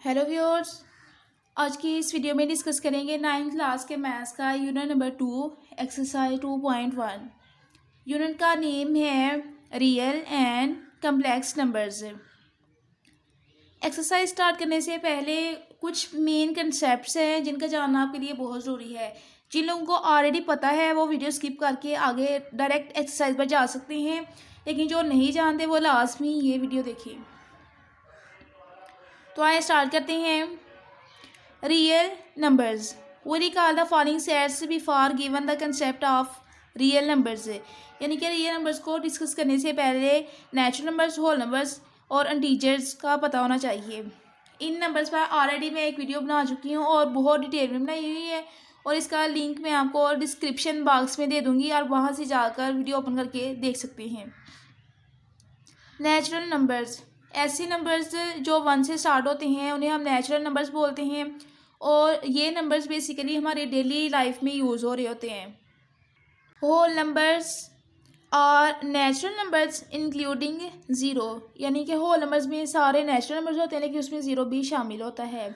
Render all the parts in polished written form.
Hello viewers. आज की इस वीडियो में डिस्कस करेंगे 9th क्लास के मैथ्स का यूनिट नंबर 2 एक्सरसाइज 2.1। यूनिट का नेम है real and complex numbers. Exercise start करने से पहले कुछ मेन कंसेप्ट्स हैं जिनका जानना आपके लिए बहुत ज़रूरी है। जिन लोगों को ऑलरेडी पता है वो वीडियो स्किप करके आगे डायरेक्ट एक्सरसाइज पर जा सकते हैं, लेकिन जो नहीं जानते वो लाजमी ये वीडियो देखें। तो आइए स्टार्ट करते हैं। Real numbers, we recall the following sets before given the concept of real numbers. यानी कि रियल नंबर्स को डिस्कस करने से पहले नेचुरल नंबर्स, होल नंबर्स और इंटीजर्स का पता होना चाहिए। इन नंबर्स पर ऑलरेडी मैं एक वीडियो बना चुकी हूँ और बहुत डिटेल में बनाई हुई है, और इसका लिंक मैं आपको डिस्क्रिप्शन बॉक्स में दे दूँगी और वहाँ से जाकर वीडियो ओपन करके देख सकते हैं। नेचुरल नंबर्स, ऐसे नंबर्स जो 1 से स्टार्ट होते हैं उन्हें हम नेचुरल नंबर्स बोलते हैं, और ये नंबर्स बेसिकली हमारे डेली लाइफ में यूज़ हो रहे होते हैं। होल नंबर्स और नेचुरल नंबर्स इंक्लूडिंग ज़ीरो, यानी कि होल नंबर्स में सारे नेचुरल नंबर्स होते हैं लेकिन उसमें ज़ीरो भी शामिल होता है।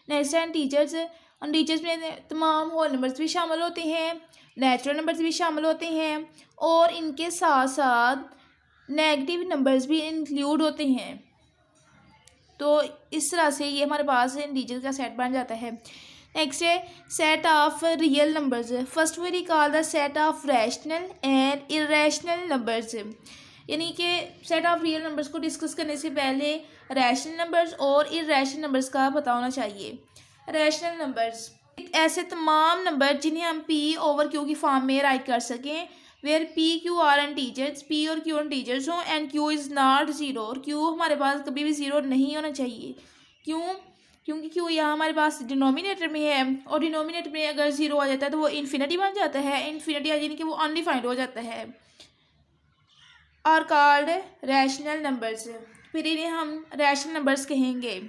नेक्स्ट है टीचर्स। टीचर्स में तमाम होल नंबर्स भी शामिल होते हैं, नेचुरल नंबर्स भी शामिल होते हैं, और इनके साथ साथ नेगेटिव नंबर्स भी इंक्लूड होते हैं। तो इस तरह से ये हमारे पास इंटीजर का सेट बन जाता है। नेक्स्ट है set of real numbers. First we recall the set of rational and irrational numbers. यानी कि सेट ऑफ रियल नंबर्स को डिस्कस करने से पहले रैशनल नंबर्स और इरेशनल नंबर्स का पता होना चाहिए। रैशनल नंबर्स ऐसे तमाम नंबर जिन्हें हम पी ओवर क्यू की फॉर्म में राइट कर सकें, where P Q are integers, P और क्यू इंटीजर्स हों and Q is not zero, और क्यू हमारे पास कभी भी ज़ीरो नहीं होना चाहिए। क्यों? क्योंकि क्यू यहाँ हमारे पास डिनोमिनेटर में है, और डिनोमिनेटर में अगर ज़ीरो आ जाता है तो वो इन्फिनिटी बन जाता है। इन्फिनिटी आ जाने कि वो अनडिफाइंड हो जाता है। आर कॉल्ड रैशनल नंबर्स, फिर इन्हें हम रैशनल नंबर्स कहेंगे।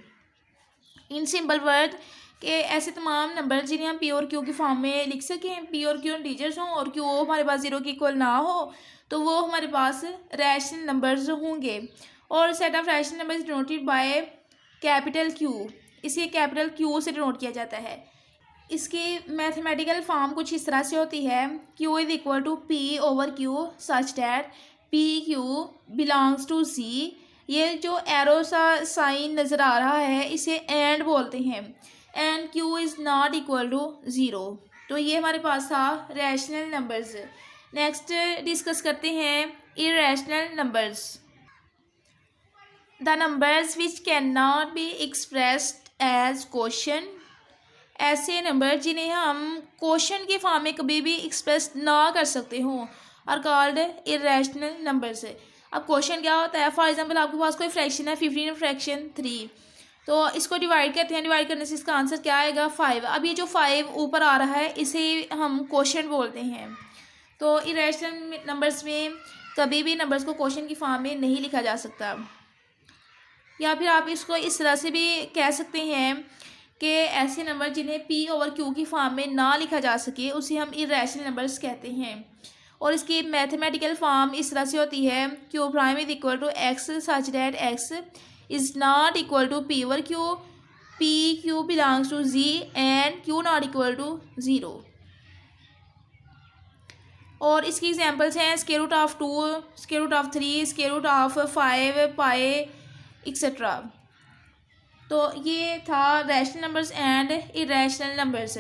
इन सिंपल वर्ड कि ऐसे तमाम नंबर जिन्हें हम पी और क्यू की फॉर्म में लिख सकें, पी और क्यू इंटीजर्स हों और क्यू हमारे पास ज़ीरो की इक्वल ना हो, तो वो हमारे पास रैशनल नंबर्स होंगे। और set of rational numbers denoted by capital Q, इसे कैपिटल क्यू से डिनोट किया जाता है। इसकी मैथमेटिकल फॉर्म कुछ इस तरह से होती है, Q is equal to P over Q such that P Q belongs to C. ये जो एरो सा साइन नज़र आ रहा है इसे एंड बोलते हैं, and Q is not equal to zero. तो ये हमारे पास था रैशनल नंबर्स। नेक्स्ट डिस्कस करते हैं irrational numbers. The numbers which can not be expressed as question, ऐसे नंबर जिन्हें हम क्वेश्चन के फॉर्म में कभी भी एक्सप्रेस ना कर सकते हों आर कॉल्ड इरेशनल नंबर्स। अब क्वेश्चन क्या होता है? फॉर एग्जांपल आपके पास कोई फ्रैक्शन है 15 फ्रैक्शन 3, तो इसको डिवाइड करते हैं। डिवाइड करने से इसका आंसर क्या आएगा? 5। अब ये जो 5 ऊपर आ रहा है इसे हम क्वेश्चन बोलते हैं। तो इरेशनल नंबर्स में कभी भी नंबर्स को क्वेश्चन की फॉर्म में नहीं लिखा जा सकता। या फिर आप इसको इस तरह से भी कह सकते हैं कि ऐसे नंबर जिन्हें पी ओवर क्यू की फॉर्म में ना लिखा जा सके उसे हम इरेशनल नंबर्स कहते हैं। और इसकी मैथमेटिकल फॉर्म इस तरह से होती है, Q prime is equal to X such that X is not equal to P over Q, P Q belongs to G and Q not equal to zero. और इसकी एग्जांपल्स हैं square root of 2, square root of 3, square root of 5, pi etcetera. तो ये था rational numbers and irrational numbers.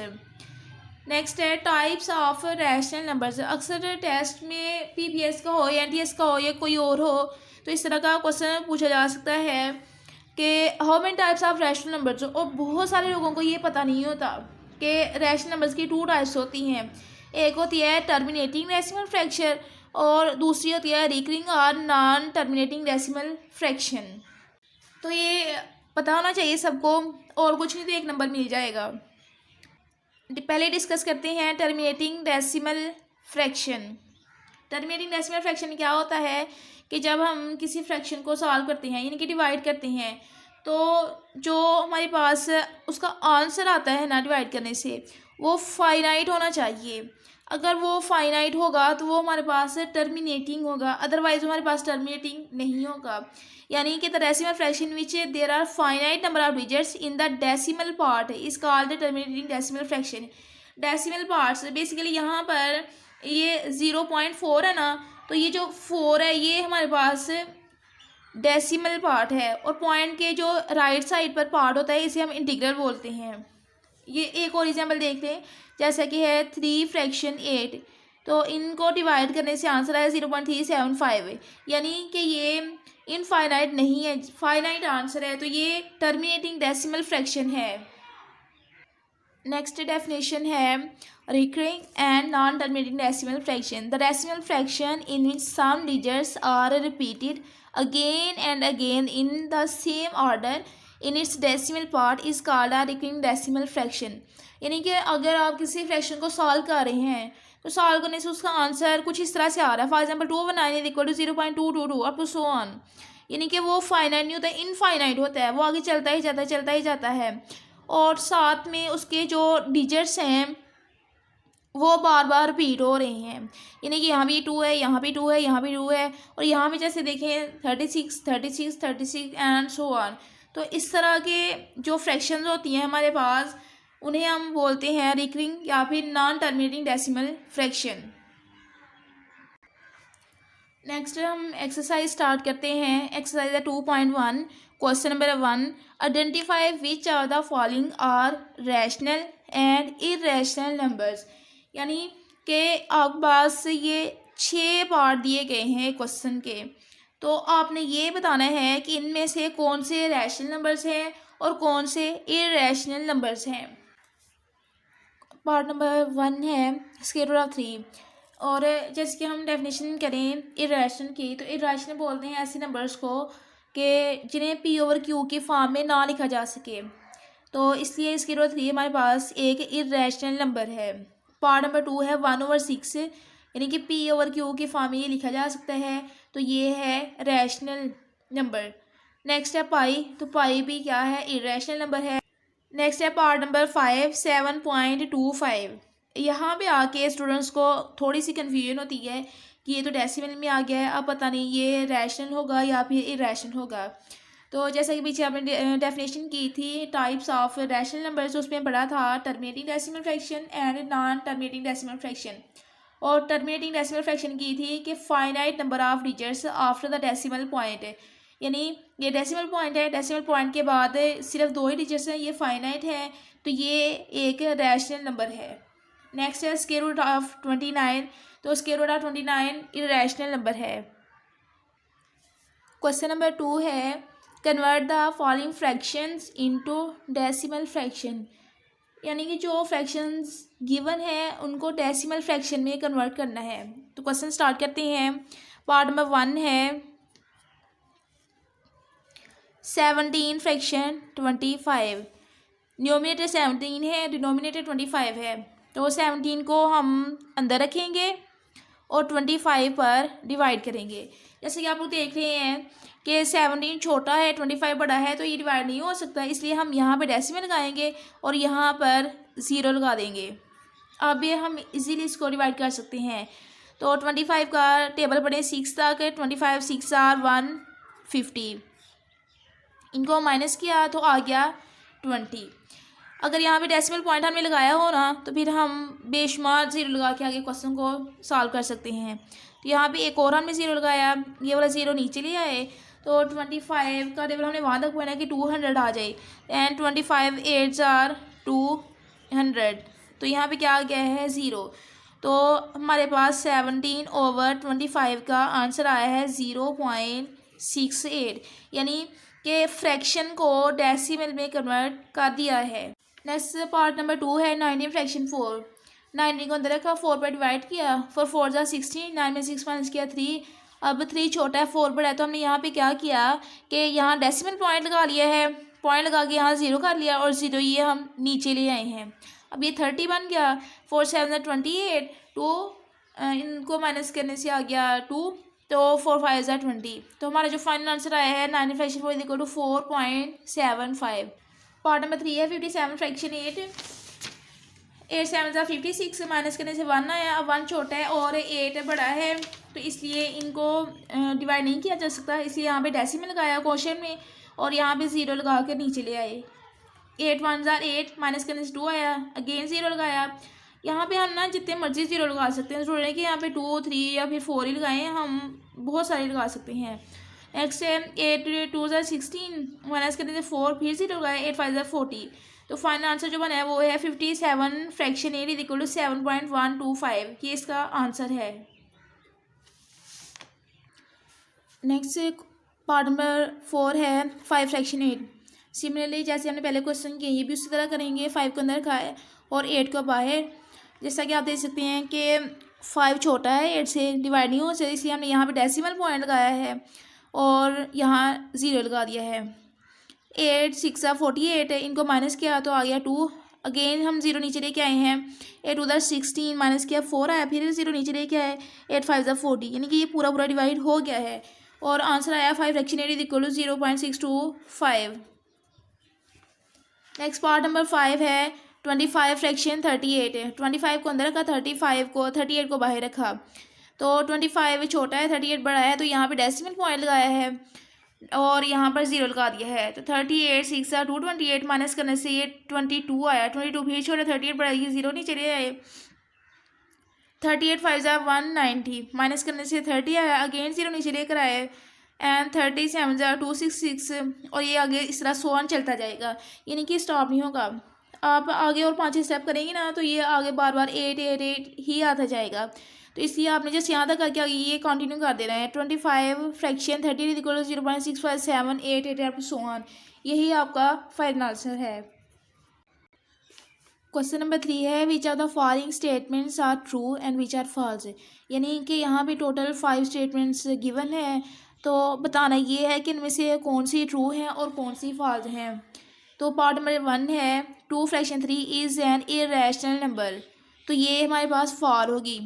Next है types of rational numbers. अक्सर test में PPS का हो या एनटीएस का हो या कोई और हो तो इस तरह का क्वेश्चन पूछा जा सकता है कि how many types of rational numbers. और बहुत सारे लोगों को ये पता नहीं होता कि रैशनल नंबर्स की 2 टाइप्स होती हैं। एक होती है टर्मिनेटिंग डेसिमल फ्रैक्शन और दूसरी होती है रिकरिंग और नॉन टर्मिनेटिंग डेसिमल फ्रैक्शन। तो ये पता होना चाहिए सबको, और कुछ नहीं तो एक नंबर मिल जाएगा। पहले डिस्कस करते हैं terminating decimal fraction. Terminating decimal fraction क्या होता है कि जब हम किसी फ्रैक्शन को सॉल्व करते हैं यानी कि डिवाइड करते हैं, तो जो हमारे पास उसका आंसर आता है ना डिवाइड करने से वो फाइनाइट होना चाहिए। अगर वो फाइनाइट होगा तो वो हमारे पास टर्मिनेटिंग होगा, अदरवाइज हमारे पास टर्मिनेटिंग नहीं होगा। यानी कि the decimal fraction which there are finite number of digits in the decimal part is called the terminating decimal fraction. Decimal parts basically यहाँ पर ये 0.4 है ना, तो ये जो 4 है ये हमारे पास डेसिमल पार्ट है, और पॉइंट के जो राइट साइड पर पार्ट होता है इसे हम इंटीग्रल बोलते हैं। ये एक और एग्जाम्पल देख लें, जैसा कि है 3/8, तो इनको डिवाइड करने से आंसर आया 0.375, यानी कि ये इनफाइनाइट नहीं है, फाइनाइट आंसर है, तो ये टर्मिनेटिंग डेसिमल फ्रैक्शन है। नेक्स्ट डेफिनेशन है recurring and non terminating decimal fraction. The decimal fraction in which some digits are repeated again and again in the same order in its decimal part is called a recurring decimal fraction। यानी कि अगर आप किसी fraction को solve कर रहे हैं तो सॉल्व करने से उसका आंसर कुछ इस तरह से आ रहा है, for example 2/9 is equal to 0.222 up to so on. यानी कि वो फाइनाइट नहीं होता, इनफाइनाइट होता है, वो आगे चलता ही जाता है, चलता ही जाता है, और साथ में उसके जो डिजिट्स हैं वो बार बार रिपीट हो रहे हैं। यानी कि यहाँ भी 2 है, यहाँ भी 2 है, यहाँ भी 2 है, और यहाँ भी जैसे देखें 36, 36, 36 एंड सो ऑन। तो इस तरह के जो फ्रैक्शंस होती हैं हमारे पास उन्हें हम बोलते हैं रिकरिंग या फिर non terminating decimal fraction. Next हम एक्सरसाइज स्टार्ट करते हैं। Exercise 2.1 question number 1, identify which of the following are rational and irrational numbers. यानी कि आपके पास ये 6 पार्ट दिए गए हैं क्वेश्चन के, तो आपने ये बताना है कि इनमें से कौन से रैशनल नंबर्स हैं और कौन से इरेशनल नंबर्स हैं। पार्ट नंबर 1 है स्क्वायर रूट ऑफ 3, और जैसे कि हम डेफिनेशन करें इरेशनल की, तो इरेशनल बोलते हैं ऐसे नंबर्स को कि जिन्हें P/Q के फॉर्म में ना लिखा जा सके, तो इसलिए स्क्वायर रूट 3 हमारे पास एक इरेशनल नंबर है। पार्ट नंबर 2 है 1/6, यानी कि P/Q के फॉर्म में ये लिखा जा सकता है, तो ये है रैशनल नंबर। नेक्स्ट है पाई, तो पाई भी क्या है, इरेशनल नंबर है। नेक्स्ट है पार्ट नंबर 5 7.25। यहाँ पे आके स्टूडेंट्स को थोड़ी सी कन्फ्यूजन होती है कि ये तो डेसिमल में आ गया है, अब पता नहीं ये रैशनल होगा या फिर इरेशनल होगा। तो जैसा कि पीछे आपने डेफिनेशन की थी टाइप्स ऑफ रैशनल नंबर्स, उसमें पढ़ा था terminating decimal fraction and non terminating decimal fraction. और टर्मिनेटिंग डेसिमल फ्रैक्शन की थी कि finite number of digits after the decimal point, यानी ये डेसिमल पॉइंट है, डेसिमल पॉइंट के बाद सिर्फ 2 ही डिजिट्स हैं, ये फाइनाइट है, तो ये एक रैशनल नंबर है। नेक्स्ट है स्क्वायर रूट ऑफ 29, तो square root of 29 irrational number है। क्वेश्चन नंबर 2 है convert the following fractions into decimal fraction. यानी कि जो फ्रैक्शंस गिवन है उनको डेसिमल फ्रैक्शन में कन्वर्ट करना है। तो क्वेश्चन स्टार्ट करते हैं। पार्ट नंबर 1 है 17 फ्रैक्शन 25। न्यूमिनेटर 17 है, डिनोमिनेटर 25 है, तो 17 को हम अंदर रखेंगे और 25 पर डिवाइड करेंगे। जैसे कि आप लोग देख रहे हैं कि 17 छोटा है, 25 बड़ा है, तो ये डिवाइड नहीं हो सकता, इसलिए हम यहाँ पे डेसिमल लगाएंगे और यहाँ पर 0 लगा देंगे। अब ये हम इजीली इसको डिवाइड कर सकते हैं। तो 25 का टेबल पढ़े 6 तक, 25 6 आर 150, इनको माइनस किया तो आ गया 20। अगर यहाँ पे डेसिमल पॉइंट हमने लगाया हो ना, तो फिर हम बेशुमार 0 लगा के आगे क्वेश्चन को सॉल्व कर सकते हैं। तो यहाँ पे एक और हमने 0 लगाया, ये वाला 0 नीचे ले आए, तो 25 का टेबल हमने वहाँ तक पढ़ना है कि 200 आ जाए, एंड 25 8 आर 200, तो यहाँ पे क्या आ गया है 0। तो हमारे पास 17/25 का आंसर आया है 0.68, यानी कि फ्रैक्शन को डेसिमल में कन्वर्ट कर दिया है। नेक्स्ट पार्ट नंबर 2 है 19 फ्रैक्शन 4। 19 को अंदर रखा, 4 पर डिवाइड किया, 4 4 जा 16, 9 में 6 माइनस किया 3। अब 3 छोटा है, 4 बड़ा है, तो हमने यहाँ पे क्या किया कि यहाँ डेसिमल पॉइंट लगा लिया है, पॉइंट लगा के यहाँ 0 कर लिया और 0 ये हम नीचे ले आए हैं। अब ये 30 बन गया, 4 7 28, 2 इनको माइनस करने से आ गया 2, तो 4 5 20। तो हमारा जो फाइनल आंसर आया है 19 fraction 4 equal to 4.75। Part number 3 है 57 फ्रैक्शन 8। 8 7 ज़ा 56 माइनस करने से 1 आया। अब 1 छोटा है और 8 बड़ा है, तो इसलिए इनको डिवाइड नहीं किया जा सकता, इसलिए यहाँ पे डेसिमल लगाया क्वेश्चन में और यहाँ पे 0 लगा कर नीचे ले आए। 8 1 ज़ा 8 माइनस करने से 2 आया, अगेन 0 लगाया। यहाँ पे हम ना जितने मर्जी 0 लगा सकते हैं, ज़रूरी है कि यहाँ पे 2 3 या फिर 4 ही लगाएं, हम बहुत सारे लगा सकते हैं। नेक्स्ट है 8 2 ज़ा 16 माइनस करने से 4 फिर 0 लगाए, 8 5 ज़ा 40। तो फाइनल आंसर जो बना है वो है 57 फ्रैक्शन 8 इज इक्वल टू 7.125। ये इसका आंसर है। नेक्स्ट पार्ट नंबर 4 है 5 फ्रैक्शन 8। सिमिलरली जैसे हमने पहले क्वेश्चन किए, ये भी उसी तरह करेंगे। 5 को अंदर रखा है और 8 को बाहर। जैसा कि आप देख सकते हैं कि 5 छोटा है, 8 से डिवाइड नहीं हो सकता, इसलिए हमने यहाँ पे डेसिमल पॉइंट लगाया है और यहाँ 0 लगा दिया है। 8 6 ज़ा 48 है, इनको माइनस किया तो आ गया 2। अगेन हम 0 नीचे लेके आए हैं। 8 2 ज़ा 16 माइनस किया 4 आया, फिर 0 नीचे लेके आए। 8 5 ज़ा 40, यानी कि ये पूरा पूरा डिवाइड हो गया है और आंसर आया 5 fraction 8 is equal to 0.625। Next part number 5 है 25 फ्रैक्शन 38 है। 25 को अंदर रखा, 38 को बाहर रखा। तो 25 छोटा है, 38 बड़ा है, तो यहाँ पे डेसिमल पॉइंट लगाया है और यहाँ पर 0 लगा दिया है। तो 38 6 ज़ा 228 माइनस करने से ये 22 आया। 22 फिर छोटा, 38 बड़ा, ये 0 नहीं चले आए। 38 5 ज़ा 190 माइनस करने से 30 आया, अगेन 0 नीचे लेकर आए। एंड 37 ज़ा 266 और ये आगे इस तरह 100 चलता जाएगा, यानी कि स्टॉप नहीं होगा। आप आगे और 5 स्टेप करेंगे ना, तो ये आगे बार बार 8 8 8 ही आता जाएगा। तो इसलिए आपने जस्ट यहाँ तक करके आगे ये कंटिन्यू कर देना है। 25 fraction 30 is equal to 0.65788 so on. यही आपका फाइनल आंसर है। क्वेश्चन नंबर 3 है which are the following statements are true and which are false. यानी कि यहाँ पे टोटल 5 स्टेटमेंट्स गिवन है, तो बताना ये है कि इनमें से कौन सी ट्रू हैं और कौन सी फॉल्स हैं। तो पार्ट नंबर 1 है 2 fraction 3 is an irrational number. तो ये हमारे पास फॉल होगी,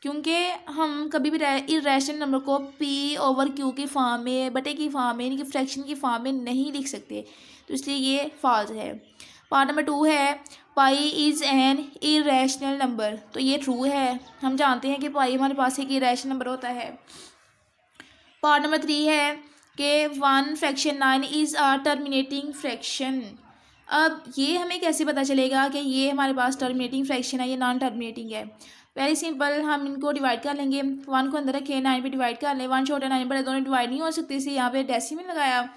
क्योंकि हम कभी भी इरेशनल नंबर को पी ओवर क्यू की फॉर्म में, बटे की फॉर्म में, यानी कि फ्रैक्शन की फॉर्म में नहीं लिख सकते, तो इसलिए ये फॉल्स है। पार्ट नंबर 2 है पाई इज़ एन इरेशनल नंबर। तो ये ट्रू है, हम जानते हैं कि पाई हमारे पास एक इरेशनल नंबर होता है। पार्ट नंबर 3 है कि 1 fraction 9 is a terminating fraction. अब ये हमें कैसे पता चलेगा कि ये हमारे पास टर्मिनेटिंग फ्रैक्शन है या नॉन टर्मिनेटिंग है। वेरी सिंपल, हम इनको डिवाइड कर लेंगे। 1 को अंदर रखे, 9 पे डिवाइड कर लें। 1 छोटा 9 बड़ा, दोनों डिवाइड नहीं हो सकते, इसे यहाँ पे डेसिमल लगाया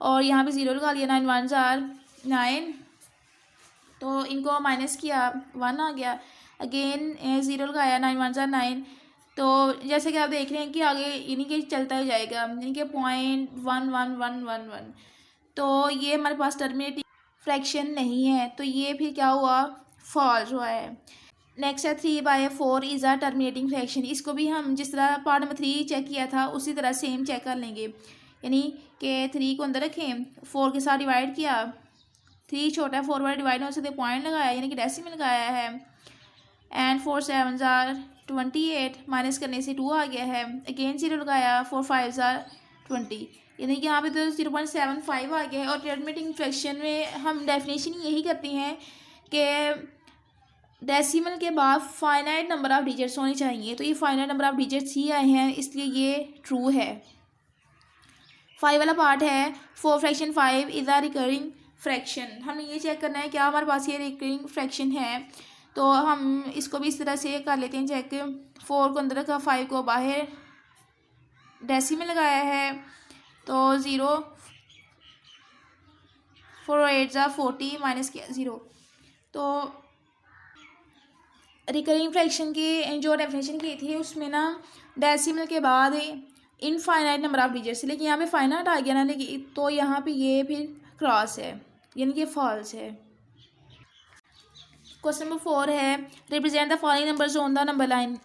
और यहाँ पे 0 लगा लिया। 9 1 ज़ार 9, तो इनको माइनस किया, 1 आ गया। अगेन 0 लगाया, 9 1 ज़ार 9। तो जैसे कि आप देख रहे हैं कि आगे यानी कि चलता ही जाएगा, यानी कि 0.11111। तो ये हमारे पास टर्मिनेटिंग फ्रैक्शन नहीं है, तो ये फिर क्या हुआ, फॉल्स हुआ है। नेक्स्ट है 3/4 इज़ आ टर्मिनेटिंग फ्रैक्शन। इसको भी हम जिस तरह पार्ट नंबर 3 चेक किया था उसी तरह सेम चेक कर लेंगे, यानी कि 3 को अंदर रखें, 4 के साथ डिवाइड किया। 3 छोटा 4 बड़ा, डिवाइड हो सकते, पॉइंट लगाया, यानी कि डेसिमल लगाया है। एंड 4 7 ज़ार 28 माइनस करने से 2 आ गया है। अगेन 0 लगाया, 4 5 ज़ार 20, यानी कि यहाँ पे तो 0.75 आ गया है। और टर्मिनेटिंग फ्रैक्शन में हम डेफिनेशन यही करते हैं कि डेसिमल के बाद फाइनाइट नंबर ऑफ डिजिट्स होने चाहिए, तो ये फाइनाइट नंबर ऑफ डिजिट्स ही आए हैं, इसलिए ये ट्रू है। 5 वाला पार्ट है 4 fraction 5 is a recurring fraction. हमें ये चेक करना है कि हमारे पास ये रिकरिंग फ्रैक्शन है, तो हम इसको भी इस तरह से कर लेते हैं चेक। 4 को अंदर रखा, 5 को बाहर, डेसिमल लगाया है, तो 0 4 8 ज़ा 40 माइनस किया 0। तो रिकरिंग फ्रैक्शन की जो डेफिनेशन की थी उसमें ना डेसिमल के बाद इनफाइनाइट नंबर ऑफ डिजिट्स, लेकिन यहाँ पे फाइनाइट आ गया ना, लेकिन तो यहाँ पे ये फिर क्रॉस है, यानी कि फॉल्स है। क्वेश्चन नंबर 4 है represent the following numbers on the number line.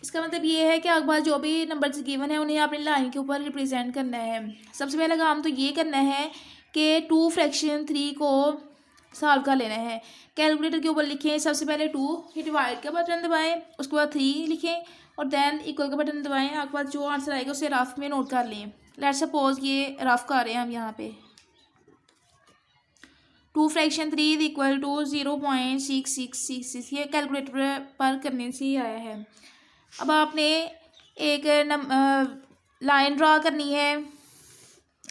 इसका मतलब ये है कि अखबार जो भी नंबर्स गिवन है उन्हें अपनी लाइन के ऊपर रिप्रेजेंट करना है। सबसे पहला काम तो ये करना है कि 2 फ्रैक्शन 3 को सॉल्व कर लेना है। कैलकुलेटर के ऊपर लिखें, सबसे पहले 2 फिर डिवाइड का बटन दबाएं, उसके बाद 3 लिखें और देन इक्वल का बटन दबाएं। आपके पास जो आंसर आएगा उसे रफ में नोट कर लें। लेट्स सपोज ये रफ कर रहे हैं हम यहाँ पे। 2 फ्रैक्शन 3 इज इक्वल टू 0.6666, ये कैलकुलेटर पर करने से ही आया है। अब आपने एक लाइन ड्रा करनी है।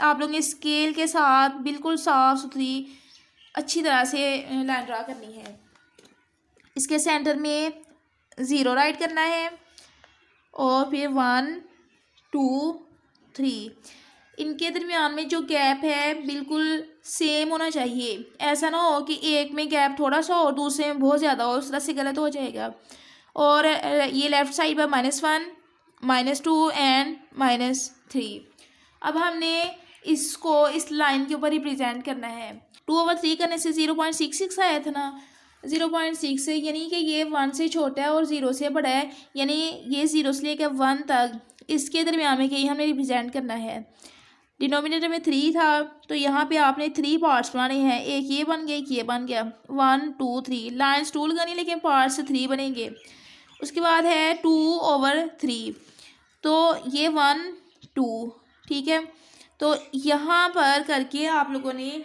आप लोगों ने स्केल के साथ बिल्कुल साफ सुथरी अच्छी तरह से लाइन ड्रा करनी है। इसके सेंटर में 0 राइट करना है और फिर 1 2 3, इनके दरमियान में जो गैप है बिल्कुल सेम होना चाहिए। ऐसा ना हो कि एक में गैप थोड़ा सा और दूसरे में बहुत ज़्यादा हो, उस तरह से गलत हो जाएगा। और ये लेफ़्ट साइड पर -1 -2 एंड -3। अब हमने इसको इस लाइन के ऊपर रिप्रेजेंट करना है। 2/3 करने से 0.66 आया था ना, 0.6 यानी कि ये 1 से छोटा है और 0 से बड़ा है, यानी ये 0 से लेकर 1 तक इसके दरमियान में कहीं हमने रिप्रेजेंट करना है। डिनोमिनेटर में 3 था तो यहाँ पे आपने 3 पार्ट्स बनाने हैं। एक ये बन गया, एक ये बन गया, 1 2 3 लाइन्स टू लगानी, लेकिन पार्ट्स 3 बनेंगे। उसके बाद है 2/3, तो ये 1 2, ठीक है। तो यहाँ पर करके आप लोगों ने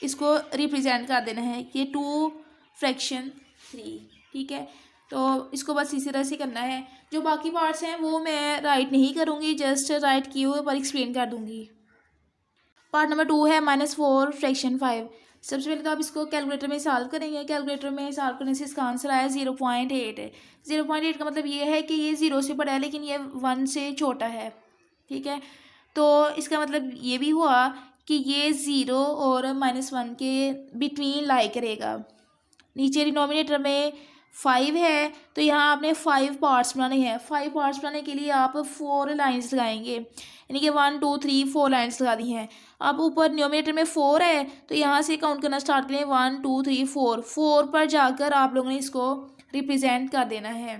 इसको रिप्रेजेंट कर देना है कि 2 फ्रैक्शन 3, ठीक है। तो इसको बस इसी तरह से करना है। जो बाकी पार्ट्स हैं वो मैं राइट नहीं करूँगी, जस्ट राइट किए हुए पर एक्सप्लेन कर दूँगी। पार्ट नंबर 2 है -4 फ्रैक्शन 5। सबसे पहले तो आप इसको कैलकुलेटर में सॉल्व करेंगे। कैलकुलेटर में सॉल्व करने से इसका आंसर आया 0.8। 0.8 का मतलब ये है कि ये 0 से बड़ा है लेकिन ये 1 से छोटा है, ठीक है। तो इसका मतलब ये भी हुआ कि ये 0 और -1 के बिटवीन लाई करेगा। नीचे डिनोमिनेटर में 5 है तो यहाँ आपने 5 पार्ट्स बनाने हैं। 5 पार्ट्स बनाने के लिए आप 4 लाइन्स लगाएंगे, यानी कि 1 2 3 4 लाइन्स लगा दी हैं। अब ऊपर डिनोमिनेटर में 4 है तो यहाँ से काउंट करना स्टार्ट करें, 1 2 3 4। 4 पर जाकर आप लोगों ने इसको रिप्रेजेंट कर देना है।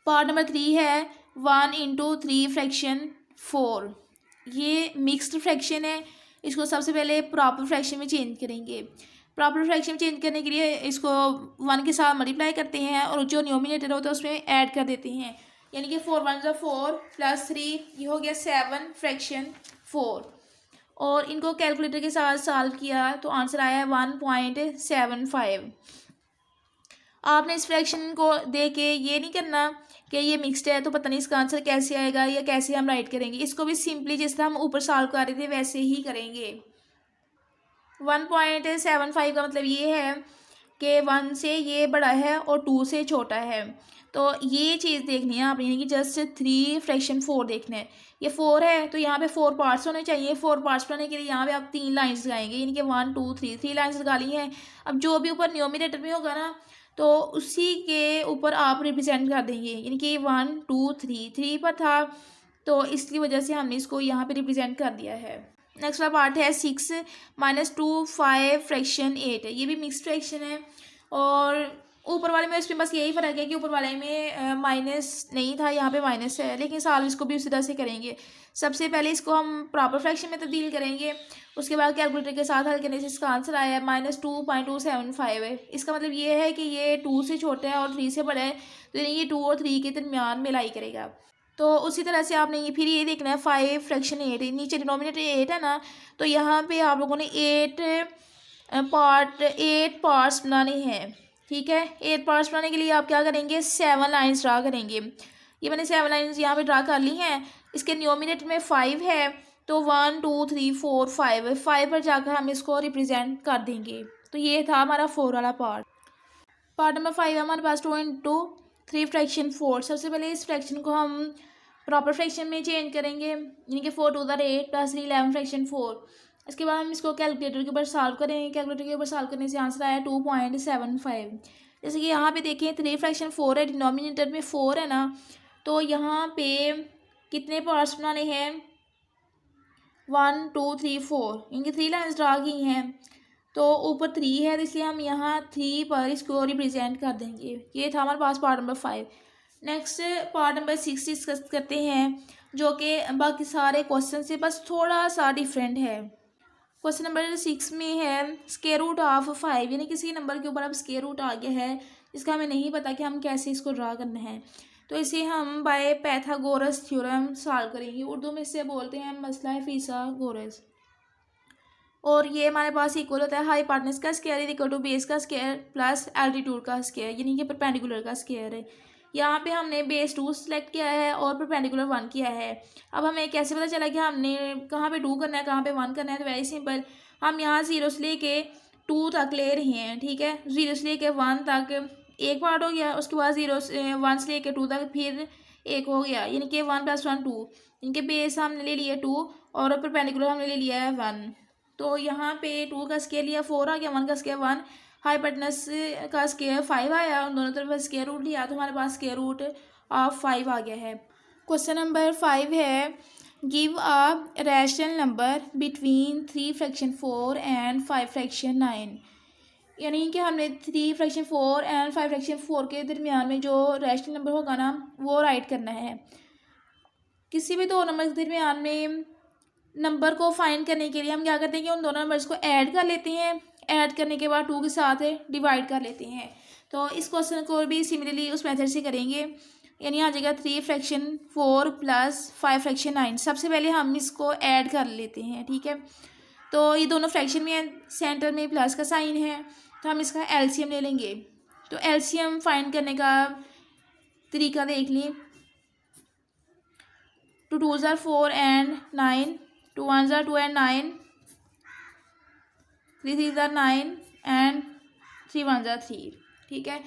पार्ट नंबर 3 है 1 × 3 फ्रैक्शन 4। ये मिक्स्ड फ्रैक्शन है, इसको सबसे पहले प्रॉपर फ्रैक्शन में चेंज करेंगे। प्रॉपर फ्रैक्शन में चेंज करने के लिए इसको 1 के साथ मल्टीप्लाई करते हैं और जो डिनोमिनेटर होता है उसमें ऐड कर देते हैं, यानी कि 4 1 = 4 + 3, ये हो गया 7 फ्रैक्शन 4। और इनको कैलकुलेटर के साथ सॉल्व किया तो आंसर आया 1.75। आपने इस फ्रैक्शन को देख के ये नहीं करना कि ये मिक्स्ड है तो पता नहीं इसका आंसर कैसे आएगा या कैसे हम राइट करेंगे। इसको भी सिंपली जिस तरह हम ऊपर सॉल्व कर रहे थे वैसे ही करेंगे। 1.75 का मतलब ये है कि 1 से ये बड़ा है और 2 से छोटा है। तो ये चीज़ देखनी है आपने, यानी कि जस्ट 3 फ्रैक्शन 4 देखना है। ये 4 है तो यहाँ पे 4 पार्ट्स होने चाहिए। 4 पार्ट्स बनाने के लिए यहाँ पे आप 3 लाइन्स लगाएंगे, यानी कि 1 2 3 लाइन्स लगा ली हैं। अब जो भी ऊपर न्यूमरेटर में होगा ना तो उसी के ऊपर आप रिप्रेजेंट कर देंगे, यानी कि 1 2 3 पर था तो इसकी वजह से हमने इसको यहाँ पे रिप्रेजेंट कर दिया है। नेक्स्ट वाला पार्ट है 6 -2 5 फ्रैक्शन 8। ये भी मिक्स फ्रैक्शन है और ऊपर वाले में इसमें बस यही फ़र्क है कि ऊपर वाले में माइनस नहीं था, यहाँ पे माइनस है, लेकिन सॉल्व इसको भी उसी तरह से करेंगे। सबसे पहले इसको हम प्रॉपर फ्रैक्शन में तब्दील करेंगे, उसके बाद कैलकुलेटर के साथ हल करने से इसका आंसर आया है -2.275 है। इसका मतलब ये है कि ये 2 से छोटा है और 3 से बड़ा है, तो ये 2 और 3 के दरमियान में लाई करेगा। तो उसी तरह से आपने ये फिर ये देखना है 5 फ्रैक्शन 8। नीचे डिनोमिनेटर 8 है ना, तो यहाँ पे आप लोगों ने 8 पार्ट्स बनाने हैं, ठीक है। 8 पार्ट्स बनाने के लिए आप क्या करेंगे, 7 लाइन्स ड्रा करेंगे। ये मैंने 7 लाइन्स यहाँ पे ड्रा कर ली हैं। इसके डिनोमिनेटर में 5 है तो 1 2 3 4 5 पर जाकर हम इसको रिप्रेजेंट कर देंगे। तो ये था हमारा 4 वाला पार्ट। पार्ट नंबर 5 है हमारे पास 2 × 3 फ्रैक्शन 4। सबसे पहले इस फ्रैक्शन को हम प्रॉपर फ्रैक्शन में चेंज करेंगे, यानी कि 4 2 = 8 + 3 11 फ्रैक्शन 4। इसके बाद हम इसको कैलकुलेटर के ऊपर सॉल्व करेंगे। कैलकुलेटर के ऊपर सॉल्व करने से आंसर आया 2.75। जैसे कि यहाँ पे देखें 3 फ्रैक्शन 4 है, डिनोमिनेटर में 4 है ना, तो यहाँ पे कितने पार्ट्स बनाने हैं, 1 2 3 4, यानी 3 लाइन्स ड्रा की हैं। तो ऊपर 3 है तो इसलिए हम यहाँ 3 पर इसको रिप्रेजेंट कर देंगे। ये था हमारे पास part number 5। Next part number 6 discuss करते हैं, जो कि बाकी सारे क्वेश्चन से बस थोड़ा सा डिफरेंट है। क्वेश्चन नंबर 6 में है स्क्वायर रूट ऑफ 5, यानी किसी नंबर के ऊपर अब स्क्वायर रूट आ गया है, इसका हमें नहीं पता कि हम कैसे इसको ड्रा करना है। तो इसे हम बाय पैथागोरस थ्योरम सॉल्व करेंगे। उर्दू में इसे बोलते हैं मसला फिसागोरस। और ये हमारे पास इक्वल होता है हाइपोटेनस का square is equal to base का स्क्वायर प्लस एल्टीट्यूड का स्क्वायर, यानी कि परपेंडिकुलर का स्क्वायर है। यहाँ पे हमने बेस 2 सेलेक्ट किया है और परपेंडिकुलर 1 किया है। अब हमें कैसे पता चला कि हमने कहाँ पे 2 करना है कहाँ पे 1 करना है? तो वेरी सिंपल, हम यहाँ 0 से लेके 2 तक ले रहे हैं, ठीक है। 0 से लेके 1 तक एक पार्ट हो गया, उसके बाद 1 से लेके 2 तक फिर एक हो गया, यानी कि 1 + 1 2, इनके बेस हमने ले लिया 2 और परपेंडिकुलर हमने ले लिया है 1। तो यहाँ पे 2 का स्क्वायर लिया 4 आ गया, 1 का स्क्वायर 1, हाइपोटेनस का स्क्वायर 5 आया, उन दोनों तरफ स्क्वायर रूट लिया तो हमारे पास स्क्वायर रूट ऑफ 5 आ गया है। क्वेश्चन नंबर 5 है, give a rational number between 3 fraction 4 and 5 fraction 9, यानी कि हमने 3 फ्रैक्शन 4 एंड 5 फ्रैक्शन 4 के दरमियान में जो रैशनल नंबर होगा ना वो राइट करना है। किसी भी दो नंबर के दरमियान में नंबर को फाइंड करने के लिए हम क्या करते हैं कि उन दोनों नंबर्स को ऐड कर लेते हैं, ऐड करने के बाद 2 के साथ डिवाइड कर लेते हैं। तो इस क्वेश्चन को भी सिमिलरली उस मेथड से करेंगे, यानी आ जाएगा 3 फ्रैक्शन 4 + 5 फ्रैक्शन 9। सबसे पहले हम इसको ऐड कर लेते हैं, ठीक है। तो ये दोनों फ्रैक्शन में है, सेंटर में प्लस का साइन है, तो हम इसका एलसीएम ले लेंगे। तो एलसीएम फाइंड करने का तरीका देख लें। 2 2s are 4 and 9, 2 1s are 2 and 9, 3 3s are 9 and 3 1s are 3, ठीक है।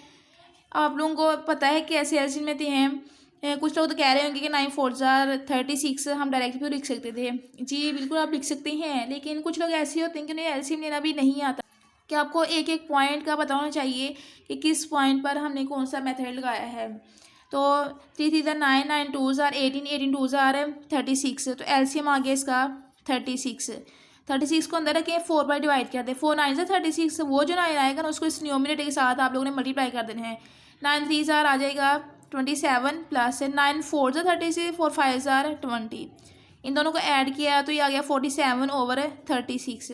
आप लोगों को पता है कि ऐसे एलसीएम में हैं, कुछ लोग तो कह रहे होंगे कि 9 4s are 36, हम डायरेक्ट भी लिख सकते थे। जी बिल्कुल आप लिख सकते हैं, लेकिन कुछ लोग ऐसे होते हैं कि उन्हें एलसीएम लेना भी नहीं आता, कि आपको एक एक पॉइंट का पता होना चाहिए कि किस पॉइंट पर हमने कौन सा मेथड लगाया है। तो 3 3s are 9, 9 2s are 18, 18 2s are 36, तो एलसीएम आ गया इसका 36। 36 को अंदर रखें, 4 बाय डिवाइड कर दें, 4 9 से 36, वो जो 9 आएगा ना उसको इस न्यूमरेटर के साथ आप लोगों ने मल्टीप्लाई कर देना है। 9 3s are आ जाएगा 27 plus 9 4s are 36, 4 5s are 20, इन दोनों को ऐड किया तो ये आ गया 47/36।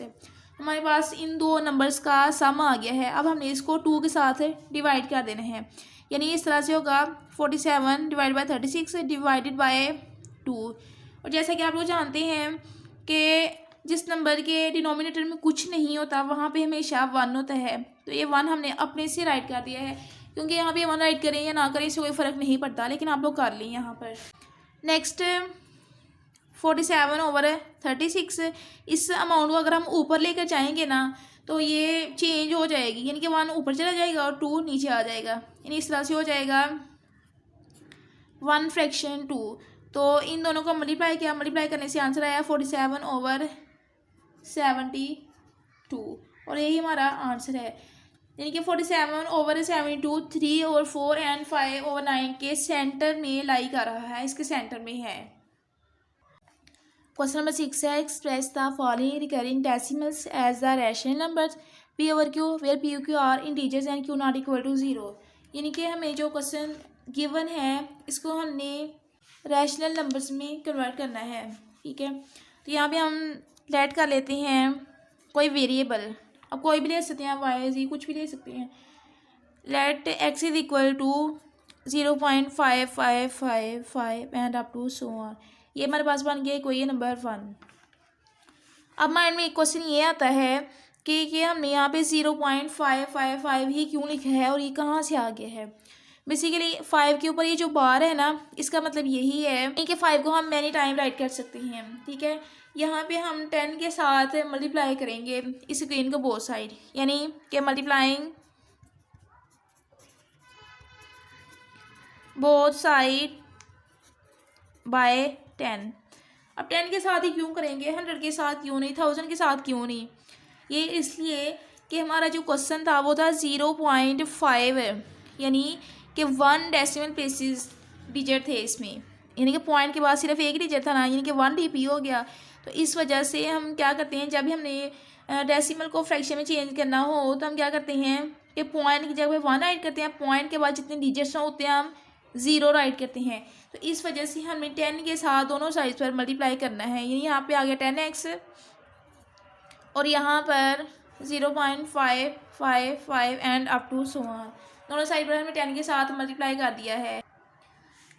हमारे पास इन दो नंबर्स का सम आ गया है। अब हमने इसको 2 के साथ डिवाइड कर देना है, यानी इस तरह से होगा 47/36 डिवाइडेड बाय 2। और जैसा कि आप लोग जानते हैं कि जिस नंबर के डिनोमिनेटर में कुछ नहीं होता वहाँ पे हमेशा 1 होता है, तो ये 1 हमने अपने से राइट कर दिया है, क्योंकि यहाँ पे 1 राइट करें या ना करें इससे कोई फ़र्क नहीं पड़ता, लेकिन आप लोग कर लें यहाँ पर। नेक्स्ट 47/36, इस अमाउंट को अगर हम ऊपर लेकर जाएंगे ना तो ये चेंज हो जाएगी, यानी कि 1 ऊपर चला जाएगा और 2 नीचे आ जाएगा, यानी इस तरह से हो जाएगा 1 फ्रैक्शन 2। तो इन दोनों को मल्टीप्लाई किया, मल्टीप्लाई करने से आंसर आया 47/72, और यही हमारा आंसर है। यानी कि 47/72 3 और 4 एंड 5/9 के सेंटर में लाई कर रहा है, इसके सेंटर में है। क्वेश्चन नंबर 6 है, express the following recurring decimals as the rational numbers P/Q where P/Q are integers and Q not equal to 0। यानी कि हमें जो क्वेश्चन गिवन है इसको हमने रैशनल नंबर्स में कन्वर्ट करना है, ठीक है। तो यहाँ पे हम लेट कर लेते हैं कोई वेरिएबल, अब कोई भी ले सकते हैं, वाई जी कुछ भी ले सकते हैं। Let x is equal to 0.5555 and up to so on. ये हमारे पास बन गया कोई नंबर 1। अब माइंड में एक क्वेश्चन ये आता है कि हमने यहाँ पे 0.555 ही क्यों लिखा है और ये कहाँ से आ गया है। बेसिकली 5 के ऊपर ये जो बार है ना इसका मतलब यही है कि 5 को हम मैनी टाइम राइट कर सकते हैं, ठीक है। यहाँ पे हम 10 के साथ मल्टीप्लाई करेंगे इस इक्वेशन को बोथ साइड, यानी कि मल्टीप्लाइंग बोथ साइड बाय 10। अब 10 के साथ ही क्यों करेंगे, 100 के साथ क्यों नहीं, 1000 के साथ क्यों नहीं। ये इसलिए कि हमारा जो क्वेश्चन था वो था 0.5, यानी कि 1 डेसिमल प्लेसेस डिजिट थे इसमें, यानी कि पॉइंट के बाद सिर्फ एक डिजिट था ना, यानी कि 1 DP हो गया। तो इस वजह से हम क्या करते हैं, जब भी हमने डेसिमल को फ्रैक्शन में चेंज करना हो तो हम क्या करते हैं कि पॉइंट की जगह 1 राइट करते हैं, पॉइंट के बाद जितने डिजिट्स होते हैं हम 0 राइट करते हैं। तो इस वजह से हमें 10 के साथ दोनों साइड पर मल्टीप्लाई करना है, यानी यहाँ पे आ गया 10x और यहाँ पर 0.555 and up to so on, दोनों साइड पर हमने 10 के साथ मल्टीप्लाई कर दिया है।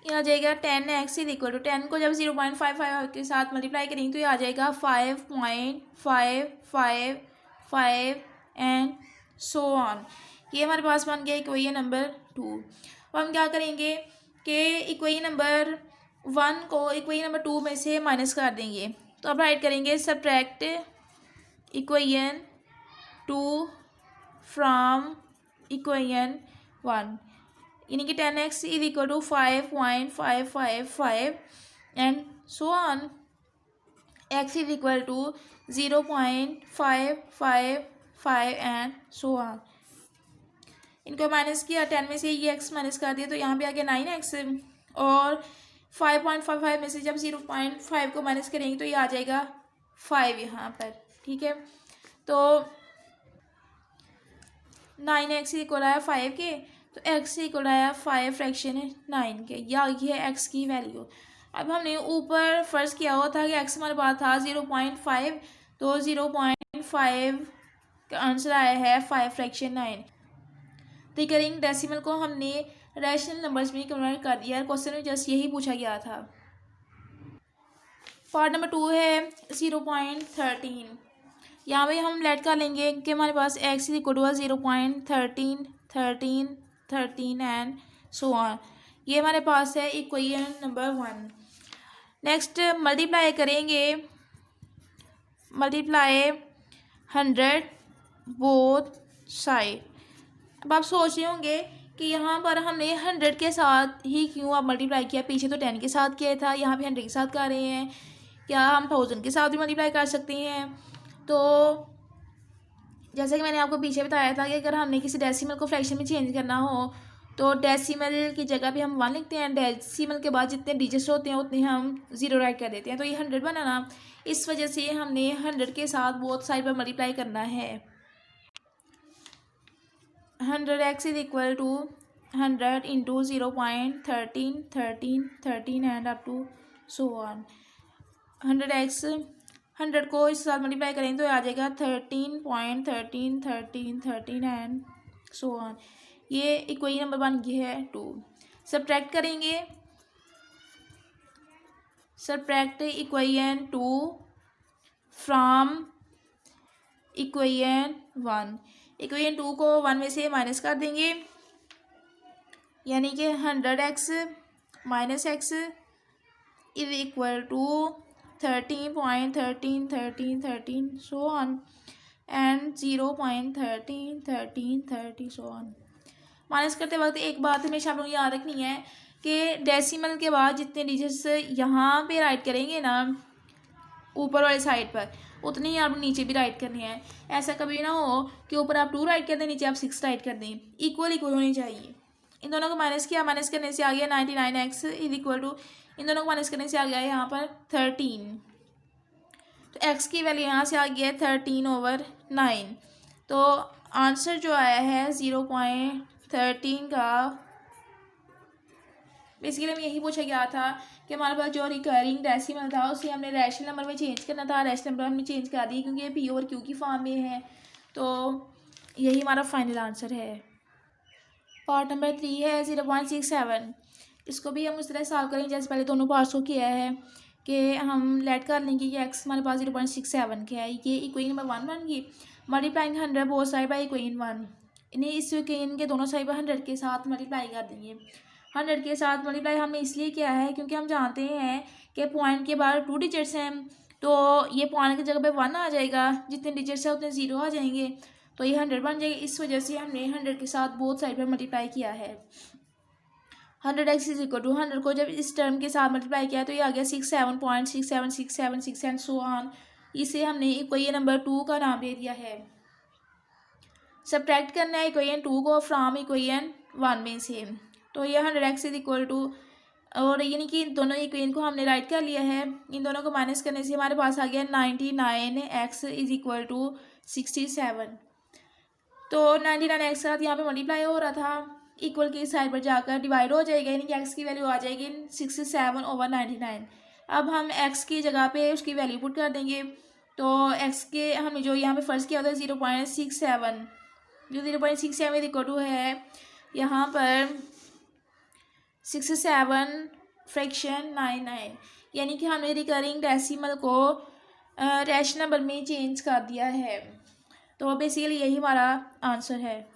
ये आ जाएगा 10x इज इक्वल टू 10 को जब 0.55 के साथ मल्टीप्लाई करेंगे तो ये आ जाएगा 5.555 एंड सो ऑन। ये हमारे पास बन गया इक्वेशन नंबर 2। अब हम क्या करेंगे कि इक्वेशन नंबर 1 को इक्वेशन नंबर 2 में से माइनस कर देंगे। तो अब राइट करेंगे सब्ट्रैक्ट इक्वेशन 2 फ्रॉम इक्वेशन 1, यानी कि 10x is equal to 5.555 and so on. x is equal to 0.555 and so on. इनको माइनस किया, 10 में से ये x माइनस कर दिया तो यहाँ पे आ गया 9x, और 5.55 में से जब 0.5 को माइनस करेंगे तो ये आ जाएगा 5 यहाँ पर। ठीक है, तो 9x इक्वल आया 5 के, तो x इक्वल आया 5 फ्रैक्शन 9 के। या ये है x की वैल्यू। अब हमने ऊपर फर्ज किया हुआ था कि x हमारे पास था 0.5, तो 0.5 का आंसर आया है 5 फ्रैक्शन 9। रिकरिंग डेसिमल को हमने रैशनल नंबर्स में कन्वर्ट कर दिया। क्वेश्चन में जस्ट यही पूछा गया था। पार्ट नंबर 2 है 0.13। यहाँ पे हम लेट कर लेंगे कि हमारे पास x is equal to 0.13 13 13 and so on. ये हमारे पास है इक्वेशन नंबर 1। नेक्स्ट मल्टीप्लाई करेंगे, मल्टीप्लाई 100 बोथ साइड। अब आप सोच रहे होंगे कि यहाँ पर हमने 100 के साथ ही क्यों अब मल्टीप्लाई किया, पीछे तो 10 के साथ किया था, यहाँ पे 100 के साथ कर रहे हैं, क्या हम 1000 के साथ भी मल्टीप्लाई कर सकते हैं? तो जैसे कि मैंने आपको पीछे बताया था कि अगर हमने किसी डेसिमल को फ्रैक्शन में चेंज करना हो तो डेसिमल की जगह पे हम 1 लिखते हैं, डेसिमल के बाद जितने डिजिट्स होते हैं उतने हम 0 राइट कर देते हैं। तो ये 100 बना ना, इस वजह से हमने 100 के साथ बोथ साइड पर मल्टीप्लाई करना है। 100x is equal to 100 into 0.13 13 13 and up to so on. 100x 100 को इस साथ मल्टीप्लाई करेंगे तो आ जाएगा 13.13 13 13 एंड सो ऑन। ये इक्वेशन नंबर 1 की है 2। सब्ट्रैक्ट करेंगे, subtract equation 2 from equation 1। Equation 2 को 1 में से माइनस कर देंगे, यानी कि 100x minus x is equal to 13.13 13 13 so on and 0.13 13 30 so on. Minus करते वक्त एक बात हमेशा आप लोग याद रखनी है कि डेसिमल के बाद जितने डिजिट्स यहाँ पे राइट करेंगे ना ऊपर वाले साइड पर, उतने ही आप नीचे भी राइट करने हैं। ऐसा कभी ना हो कि ऊपर आप 2 राइट कर दें, नीचे आप 6 राइट कर दें, इक्वल इक्वल होनी चाहिए। इन दोनों को माइनस किया, माइनस करने से आ गया 99x इज इक्वल टू, इन दोनों को माइनस करने से आ गया यहाँ पर 13, तो x की वैल्यू यहाँ से आ गया है 13/9। तो आंसर जो आया है 0.13 का, बेसिकली हमें यही पूछा गया था कि हमारे पास जो रिकरिंग डेसिमल था उसे हमने रैशनल नंबर में चेंज करना था। रैशनल नंबर हमने चेंज कर दिया क्योंकि ये पी ओवर क्यू की फॉर्म में है। तो यही हमारा फाइनल आंसर है। पार्ट नंबर 3 है 0.67। इसको भी हम उस तरह सॉल्व करेंगे जैसे पहले दोनों पार्ट्स को किया है कि हम लेट कर लेंगे कि x हमारे पास 0.67 के है। ये इक्वेशन नंबर 1 बन गई। Multiplying 100 both side by equation 1, इन्हें इस इक्वेशन के दोनों साइड पर 100 के साथ मल्टीप्लाई कर देंगे। 100 के साथ मल्टीप्लाई हमने इसलिए किया है क्योंकि हम जानते हैं कि पॉइंट के बाद 2 डिजिट्स हैं, तो ये पॉइंट की जगह पे 1 आ जाएगा, जितने डिजिट्स हैं उतने 0 आ जाएंगे, तो ये 100 बन जाएगी। इस वजह से हमने 100 के साथ बोथ साइड पर मल्टीप्लाई किया है। 100x इज इक्वल टू 100 को जब इस टर्म के साथ मल्टीप्लाई किया तो ये आ गया 67.6767 एंड सो ऑन। इसे हमने इक्वेशन नंबर 2 का नाम दे दिया है। सब्ट्रैक्ट करना है इक्वेशन 2 को फ्रॉम इक्वेशन 1 में से, तो ये 100x इज इक्वल टू, और यानी कि दोनों इक्वेशन को हमने राइट कर लिया है। इन दोनों को माइनस करने से हमारे पास आ गया 99x इज इक्वल टू 67। तो 99x के साथ यहाँ पे मल्टीप्लाई हो रहा था, इक्वल की साइड पर जाकर डिवाइड हो जाएगा, यानी कि x की वैल्यू आ जाएगी 67/99। अब हम x की जगह पे उसकी वैल्यू पुट कर देंगे। तो x के हमने जो यहाँ पे फर्स्ट किया होता है 0.67, जो 0.67 इक्वल टू है यहाँ पर 67 फ्रैक्शन 99, यानी कि हमने रिकरिंग डेसिमल को रैशनल नंबर में चेंज कर दिया है। तो बेसिकली यही हमारा आंसर है।